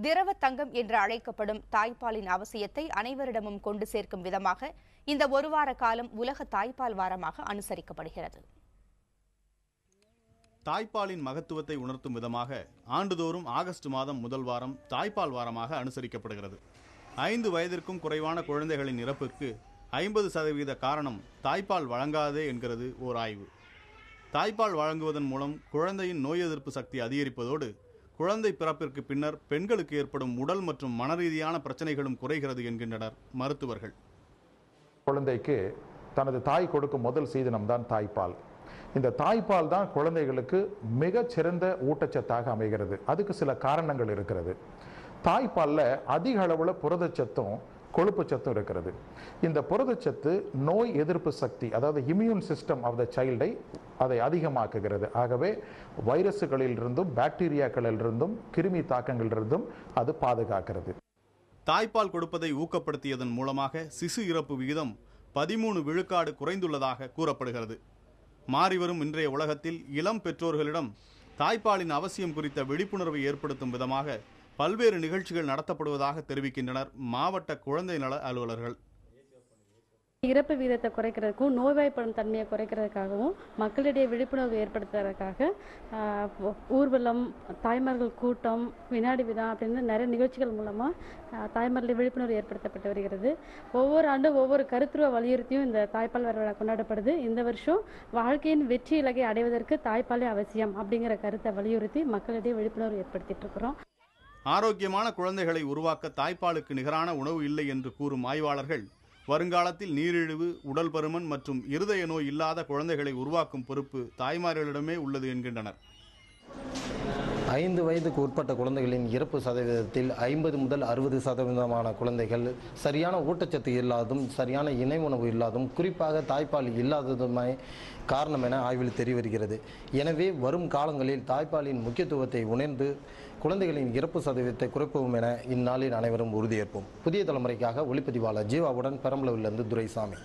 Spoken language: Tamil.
திரவ தங்கம் என்று அழைக்கப்படும் தாய்ப்பாலின் அவசியத்தை அனைவரிடமும் கொண்டு சேர்க்கும் விதமாக இந்த ஒரு வார காலம் உலக தாய்ப்பால் வாரமாக அனுசரிக்கப்படுகிறது. தாய்ப்பாலின் மகத்துவத்தை உணர்த்தும் விதமாக ஆண்டுதோறும் ஆகஸ்ட் மாதம் முதல் வாரம் தாய்ப்பால் வாரமாக அனுசரிக்கப்படுகிறது. 5 வயதிற்கும் குறைவான குழந்தைகளின் இறப்பிற்கு 50% காரணம் தாய்ப்பால் வழங்காதே என்கிறது ஓர் ஆய்வு. தாய்ப்பால் வழங்குவதன் மூலம் குழந்தையின் நோய் எதிர்ப்பு சக்தி அதிகரிப்பதோடு குழந்தை பிறப்பிற்கு பின்னர் பெண்களுக்கு ஏற்படும் உடல் மற்றும் மனரீதியான பிரச்சனைகளும் குறைகிறது என்கின்றனர் மருத்துவர்கள். குழந்தைக்கு தனது தாய் கொடுக்கும் முதல் சீதனம் தான் தாய்ப்பால். இந்த தாய்ப்பால் தான் குழந்தைகளுக்கு மிகச் சிறந்த ஊட்டச்சத்தாக அமைகிறது. அதுக்கு சில காரணங்கள் இருக்கிறது. தாய்ப்பாலில் அதிக அளவில் புரதச்சத்தும் கொழுப்பு சத்தும் இருக்கிறது. இந்த புரதச்சத்து நோய் எதிர்ப்பு சக்தி, அதாவது இம்யூன் சிஸ்டம் ஆஃப் த சைல்டை அதை அதிகமாக்குகிறது. ஆகவே வைரஸுகளிலிருந்தும் பாக்டீரியாக்களிலிருந்தும் கிருமி தாக்கங்களிலிருந்தும் அது பாதுகாக்கிறது. தாய்ப்பால் கொடுப்பதை ஊக்கப்படுத்தியதன் மூலமாக சிசு இறப்பு விகிதம் 13 விழுக்காடு குறைந்துள்ளதாக கூறப்படுகிறது. மாறிவரும் இன்றைய உலகத்தில் இளம் பெற்றோர்களிடம் தாய்ப்பாலின் அவசியம் குறித்த விழிப்புணர்வை ஏற்படுத்தும் விதமாக பல்வேறு நிகழ்ச்சிகள் நடத்தப்படுவதாக தெரிவிக்கின்றனர் மாவட்ட குழந்தை நல அலுவலர்கள். இறப்பு வீதத்தை குறைக்கிறதுக்கும் நோய்வாய்ப்படும் தன்மையை குறைக்கிறதுக்காகவும் மக்களிடையே விழிப்புணர்வு ஏற்படுத்துறதுக்காக ஊர்வலம், தாய்மார்கள் கூட்டம், வினாடி வினா அப்படின்னு நிறைய நிகழ்ச்சிகள் மூலமாக தாய்மார்கள் விழிப்புணர்வு ஏற்படுத்தப்பட்டு வருகிறது. ஒவ்வொரு ஆண்டும் ஒவ்வொரு கருத்துருவ வலியுறுத்தியும் இந்த தாய்ப்பால் விழா கொண்டாடப்படுது. இந்த வருஷம் வாழ்க்கையின் வெற்றி இலக்கை அடைவதற்கு தாய்ப்பாலே அவசியம் அப்படிங்கிற கருத்தை வலியுறுத்தி மக்களிடையே விழிப்புணர்வு ஏற்படுத்திட்டு இருக்கிறோம். ஆரோக்கியமான குழந்தைகளை உருவாக்க தாய்ப்பாலுக்கு நிகரான உணவு இல்லை என்று கூறும் ஆய்வாளர்கள் வருங்காலத்தில் நீரிழிவு, உடல் பருமன் மற்றும் இருதய நோய் இல்லாத குழந்தைகளை உருவாக்கும் பொறுப்பு தாய்மார்களிடமே உள்ளது என்கின்றனர். 5 வயதுக்கு உட்பட்ட குழந்தைகளின் இறப்பு சதவீதத்தில் 50 முதல் 60% குழந்தைகள் சரியான ஊட்டச்சத்து இல்லாதும் சரியான இணை உணவு இல்லாதும் குறிப்பாக தாய்ப்பால் இல்லாததுமே காரணம் என ஆய்வில் தெரிய வருகிறது. எனவே வரும் காலங்களில் தாய்ப்பாலின் முக்கியத்துவத்தை உணர்ந்து குழந்தைகளின் இறப்பு சதவீதத்தை குறைப்போம் என இந்நாளில் அனைவரும் உறுதியேற்போம். புதிய தலைமுறைக்காக ஒளிப்பதிவாளர் ஜீவாவுடன் பெரம்பலூரிலிருந்து துரைசாமி.